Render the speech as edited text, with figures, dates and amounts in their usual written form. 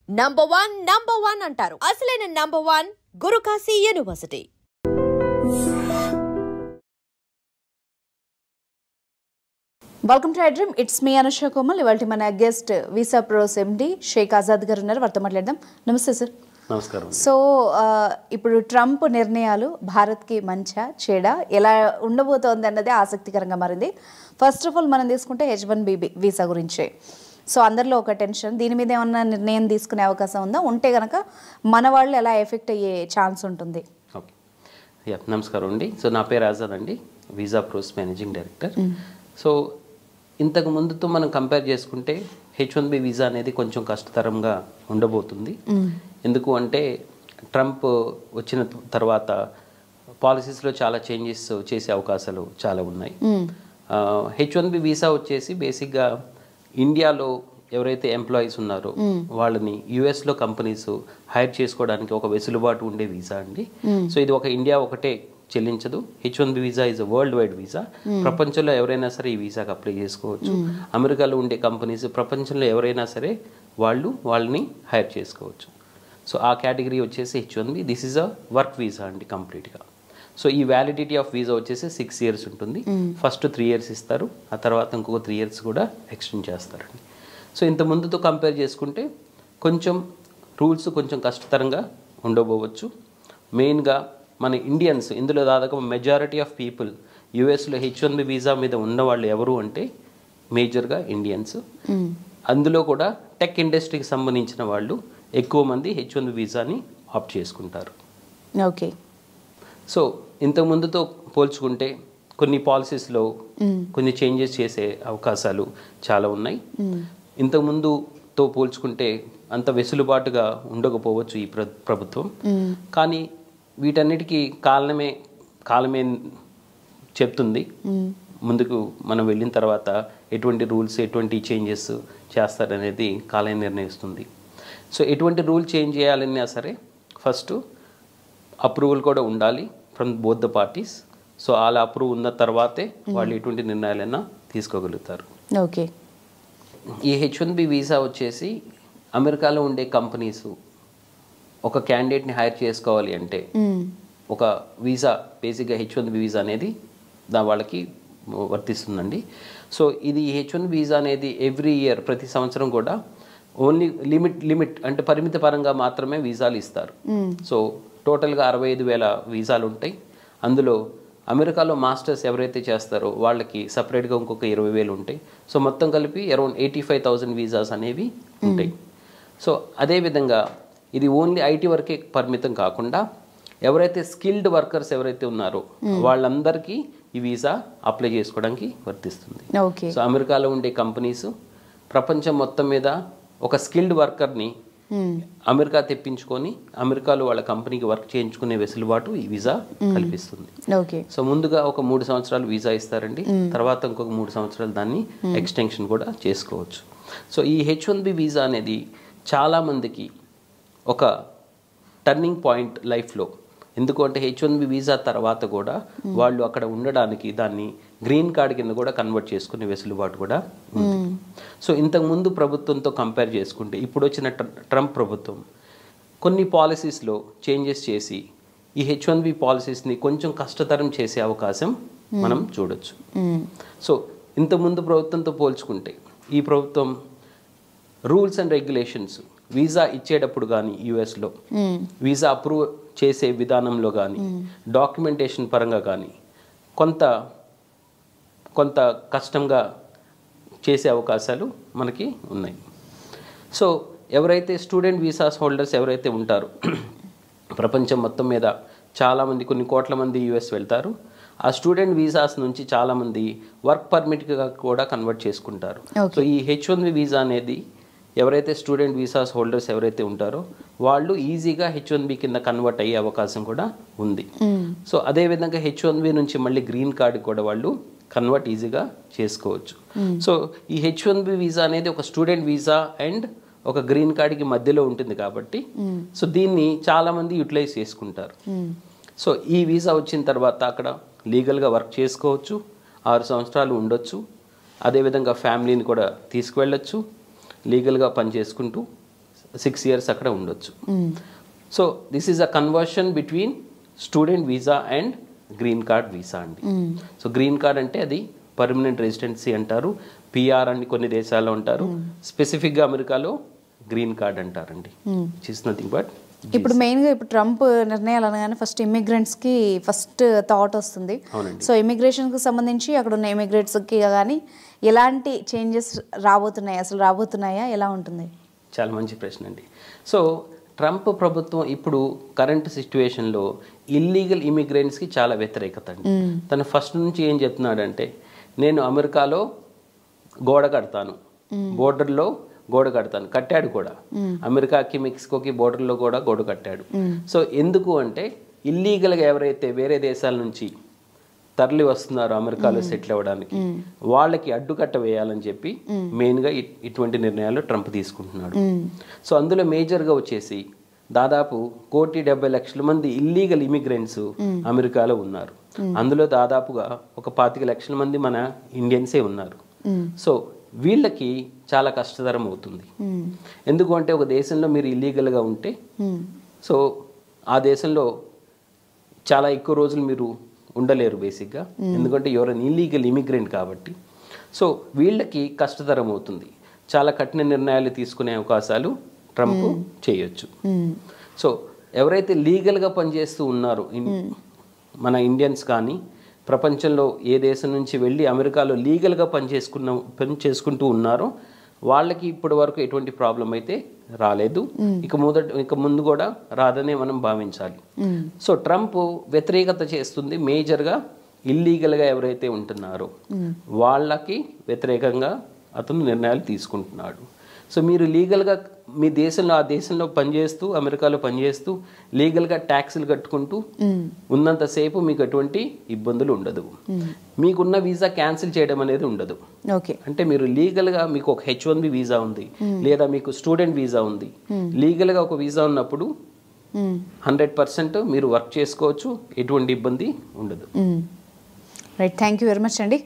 Number one అంటారు. అసలైన number one Gurukashi university. Welcome to dream. It's me Anusha Komal. ఇవాళ మన guest visa pros MD Sheikh Azad garu ఉన్నారు. వారితో మాట్లాడదాం. నమస్తే సార్. నమస్కారం. సో ఇప్పుడు ట్రంప్ నిర్ణయాలు భారత్కి మంచా చెడా ఎలా ఉండబోతోంది అన్నదే ఆసక్తికరంగా మారింది. ఫస్ట్ ఆఫ్ ఆల్ మనం తీసుకుంటే H1B వీసా గురించే. సో అందరిలో ఒక టెన్షన్, దీని మీద ఏమన్నా నిర్ణయం తీసుకునే అవకాశం ఉందా? ఉంటే కనుక మన వాళ్ళు ఎలా ఎఫెక్ట్ అయ్యే ఛాన్స్ ఉంటుంది? ఓకే, నమస్కారం అండి. సో నా పేరు ఆజాద్ అండి, visa pros managing director. So ఇంతకు ముందుతో మనం కంపేర్ చేసుకుంటే H1B వీసా అనేది కొంచెం కష్టతరంగా ఉండబోతుంది. ఎందుకు అంటే ట్రంప్ వచ్చిన తర్వాత పాలసీస్లో చాలా చేంజెస్ చేసే అవకాశాలు చాలా ఉన్నాయి. H1B వీసా వచ్చేసి బేసిక్గా ఇండియాలో ఎవరైతే ఎంప్లాయీస్ ఉన్నారో వాళ్ళని యుఎస్లో కంపెనీస్ హైర్ చేసుకోవడానికి ఒక వెసులుబాటు ఉండే వీసా అండి. సో ఇది ఒక ఇండియా ఒకటే చెల్లించదు. H1B visa is world wide visa. ప్రపంచంలో ఎవరైనా సరే ఈ వీసాకి అప్లై చేసుకోవచ్చు. అమెరికాలో ఉండే కంపెనీస్ ప్రపంచంలో ఎవరైనా సరే వాళ్ళని హైర్ చేసుకోవచ్చు. సో ఆ కేటగిరీ వచ్చేసి H1B. This is a work visa అండి కంప్లీట్గా. సో ఈ వ్యాలిడిటీ ఆఫ్ వీసా వచ్చేసి 6 years ఉంటుంది. ఫస్ట్ 3 years ఇస్తారు, ఆ తర్వాత ఇంకొక 3 years కూడా ఎక్స్టెండ్ చేస్తారండి. సో ఇంత ముందుతో కంపేర్ చేసుకుంటే కొంచెం రూల్స్ కొంచెం కష్టతరంగా ఉండబోవచ్చు. మెయిన్గా మన ఇండియన్స్, ఇందులో దాదాపు మెజారిటీ ఆఫ్ పీపుల్ యుఎస్లో H1B వీసా మీద ఉన్నవాళ్ళు ఎవరు అంటే మేజర్గా ఇండియన్స్. అందులో కూడా టెక్ ఇండస్ట్రీకి సంబంధించిన వాళ్ళు ఎక్కువ మంది H1B వీసాని ఆప్ట్ చేసుకుంటారు. ఓకే. సో ఇంతకు ముందుతో పోల్చుకుంటే కొన్ని పాలసీస్లో కొన్ని చేంజెస్ చేసే అవకాశాలు చాలా ఉన్నాయి. ఇంతకు ముందుతో పోల్చుకుంటే అంత వెసులుబాటుగా ఉండకపోవచ్చు ఈ ప్రభుత్వం. కానీ వీటన్నిటికీ కాలమే చెప్తుంది. ముందుకు మనం వెళ్ళిన తర్వాత ఎటువంటి రూల్స్, ఎటువంటి చేంజెస్ చేస్తారనేది కాలమే నిర్ణయిస్తుంది. సో ఎటువంటి రూల్ చేంజ్ చేయాలన్నా సరే ఫస్ట్ అప్రూవల్ కూడా ఉండాలి from both the parties. So అలా అప్రూవ్ ఉన్న తర్వాతే వాళ్ళు ఎటువంటి నిర్ణయాలైనా తీసుకోగలుగుతారు. ఓకే. ఈ H1B వీసా వచ్చేసి అమెరికాలో ఉండే కంపెనీస్ ఒక క్యాండిడేట్ని హైర్ చేసుకోవాలి అంటే ఒక వీసా, బేసిక్గా H1B వీసా అనేది వాళ్ళకి వర్తిస్తుందండి. సో ఇది H1B వీసా అనేది ఎవ్రీ ఇయర్, ప్రతి సంవత్సరం కూడా ఓన్లీ లిమిట్ అంటే పరిమిత పరంగా మాత్రమే వీసాలు ఇస్తారు. సో టోటల్గా 65,000 వీసాలు ఉంటాయి. అందులో అమెరికాలో మాస్టర్స్ ఎవరైతే చేస్తారో వాళ్ళకి సపరేట్గా ఇంకొక 20,000 ఉంటాయి. సో మొత్తం కలిపి అరౌండ్ 85,000 వీసాస్ అనేవి ఉంటాయి. సో అదేవిధంగా ఇది ఓన్లీ ఐటీ వరకే పరిమితం కాకుండా ఎవరైతే స్కిల్డ్ వర్కర్స్ ఎవరైతే ఉన్నారో వాళ్ళందరికీ ఈ వీసా అప్లై చేసుకోవడానికి వర్తిస్తుంది. సో అమెరికాలో ఉండే కంపెనీస్ ప్రపంచం మొత్తం మీద ఒక స్కిల్డ్ వర్కర్ని అమెరికా తెప్పించుకొని అమెరికాలో వాళ్ళ కంపెనీకి వర్క్ చేయించుకునే వెసులుబాటు ఈ వీసా కల్పిస్తుంది. సో ముందుగా ఒక 3 సంవత్సరాలు వీసా ఇస్తారండి, తర్వాత ఇంకొక 3 సంవత్సరాలు దాన్ని ఎక్స్టెన్షన్ కూడా చేసుకోవచ్చు. సో ఈ H1B వీసా అనేది చాలామందికి ఒక టర్నింగ్ పాయింట్ లైఫ్లో. ఎందుకు అంటే H1B వీసా తర్వాత కూడా వాళ్ళు అక్కడ ఉండడానికి దాన్ని గ్రీన్ కార్డ్ కింద కూడా కన్వర్ట్ చేసుకునే వెసులుబాటు కూడా ఉంది. సో ఇంతకుముందు ప్రభుత్వంతో కంపేర్ చేసుకుంటే ఇప్పుడు వచ్చిన ట్రంప్ ప్రభుత్వం కొన్ని పాలసీస్లో చేంజెస్ చేసి ఈ H1B పాలసీస్ని కొంచెం కష్టతరం చేసే అవకాశం మనం చూడొచ్చు. సో ఇంతకుముందు ప్రభుత్వంతో పోల్చుకుంటే ఈ ప్రభుత్వం రూల్స్ అండ్ రెగ్యులేషన్స్, వీసా ఇచ్చేటప్పుడు కానీ యుఎస్లో వీసా అప్రూవ్ చేసే విధానంలో కానీ డాక్యుమెంటేషన్ పరంగా కానీ కొంత కష్టంగా చేసే అవకాశాలు మనకి ఉన్నాయి. సో ఎవరైతే స్టూడెంట్ వీసాస్ హోల్డర్స్ ఎవరైతే ఉంటారో ప్రపంచం మొత్తం మీద చాలామంది, కొన్ని కోట్ల మంది యుఎస్ వెళ్తారు. ఆ స్టూడెంట్ వీసాస్ నుంచి చాలామంది వర్క్ పర్మిట్గా కూడా కన్వర్ట్ చేసుకుంటారు. సో ఈ H1B వీసా అనేది ఎవరైతే స్టూడెంట్ వీసాస్ హోల్డర్స్ ఎవరైతే ఉంటారో వాళ్ళు ఈజీగా H1B కింద కన్వర్ట్ అయ్యే అవకాశం కూడా ఉంది. సో అదేవిధంగా H1B నుంచి మళ్ళీ గ్రీన్ కార్డ్ కూడా వాళ్ళు కన్వర్ట్ ఈజీగా చేసుకోవచ్చు. సో ఈ H1B వీసా అనేది ఒక స్టూడెంట్ వీసా అండ్ ఒక గ్రీన్ కార్డ్కి మధ్యలో ఉంటుంది కాబట్టి సో దీన్ని చాలామంది యూటిలైజ్ చేసుకుంటారు. సో ఈ వీసా వచ్చిన తర్వాత అక్కడ లీగల్గా వర్క్ చేసుకోవచ్చు, 6 సంవత్సరాలు ఉండొచ్చు, అదేవిధంగా ఫ్యామిలీని కూడా తీసుకువెళ్ళొచ్చు, లీగల్గా పని చేసుకుంటూ 6 years అక్కడ ఉండొచ్చు. So this is a conversion between student visa and green card visa అండి. సో గ్రీన్ కార్డ్ అంటే అది పర్మనెంట్ రెసిడెన్సీ అంటారు, పిఆర్ అని కొన్ని దేశాల్లో అంటారు, స్పెసిఫిక్గా అమెరికాలో గ్రీన్ కార్డ్ అంటారండి. ఇట్ ఈస్ నథింగ్ బట్ ఇప్పుడు మెయిన్గా ఇప్పుడు ట్రంప్ నిర్ణయాలు అనగానే ఫస్ట్ ఇమిగ్రెంట్స్కి ఫస్ట్ థాట్ వస్తుంది. సో ఇమిగ్రేషన్కి సంబంధించి అక్కడ ఉన్న ఇమిగ్రెంట్స్కి కానీ ఎలాంటి చేంజెస్ రాబోతున్నాయి, అసలు రాబోతున్నాయా, ఎలా ఉంటుంది? చాలా మంచి ప్రశ్న అండి. సో ట్రంప్ ప్రభుత్వం ఇప్పుడు కరెంట్ సిచ్యువేషన్లో ఇల్లీగల్ ఇమిగ్రెంట్స్కి చాలా వ్యతిరేకత అండి. తను ఫస్ట్ నుంచి ఏం చెప్తున్నాడంటే, నేను అమెరికాలో గోడ కడతాను, బోర్డర్లో గోడ కడతాను, కట్టాడు కూడా. అమెరికాకి మెక్సికోకి బోర్డర్లో కూడా గోడ కట్టాడు. సో ఎందుకు అంటే ఇల్లీగల్గా ఎవరైతే వేరే దేశాల నుంచి తరలి వస్తున్నారో అమెరికాలో సెటిల్ అవ్వడానికి వాళ్ళకి అడ్డుకట్ట వేయాలని చెప్పి మెయిన్గా ఇటువంటి నిర్ణయాలు ట్రంప్ తీసుకుంటున్నాడు. సో అందులో మేజర్గా వచ్చేసి దాదాపు 1,70,00,000 మంది ఇల్లీగల్ ఇమిగ్రెంట్స్ అమెరికాలో ఉన్నారు. అందులో దాదాపుగా 25,00,000 మంది మన ఇండియన్సే ఉన్నారు. సో వీళ్ళకి చాలా కష్టతరం అవుతుంది. ఎందుకు అంటే ఒక దేశంలో మీరు ఇల్లీగల్గా ఉంటే సో ఆ దేశంలో చాలా ఎక్కువ రోజులు మీరు ఉండలేరు బేసిక్గా, ఎందుకంటే ఎవరైనా ఇల్లీగల్ ఇమిగ్రెంట్ కాబట్టి. సో వీళ్ళకి కష్టతరం అవుతుంది. చాలా కఠిన నిర్ణయాలు తీసుకునే అవకాశాలు ట్రంప్ చేయొచ్చు. సో ఎవరైతే లీగల్గా పనిచేస్తూ ఉన్నారో మన ఇండియన్స్ కానీ ప్రపంచంలో ఏ దేశం నుంచి వెళ్ళి అమెరికాలో లీగల్గా పనిచేసుకుంటూ ఉన్నారో వాళ్ళకి ఇప్పటి వరకు ఎటువంటి ప్రాబ్లం అయితే రాలేదు, ఇక ముందు కూడా రాదనే మనం భావించాలి. సో ట్రంప్ వ్యతిరేకత చేస్తుంది మేజర్గా ఇల్లీగల్గా ఎవరైతే ఉంటున్నారో వాళ్ళకి వ్యతిరేకంగా అతను నిర్ణయాలు తీసుకుంటున్నాడు. సో మీరు లీగల్గా మీ దేశంలో ఆ దేశంలో పనిచేస్తూ అమెరికాలో పనిచేస్తూ లీగల్గా ట్యాక్సులు కట్టుకుంటూ ఉన్నంతసేపు మీకు ఎటువంటి ఇబ్బందులు ఉండదు. మీకున్న వీసా క్యాన్సిల్ చేయడం అనేది ఉండదు. అంటే మీరు లీగల్గా మీకు ఒక H1B వీసా ఉంది లేదా మీకు స్టూడెంట్ వీసా ఉంది, లీగల్గా ఒక వీసా ఉన్నప్పుడు 100% మీరు వర్క్ చేసుకోవచ్చు, ఎటువంటి ఇబ్బంది ఉండదు. Right, thank you very much అండి.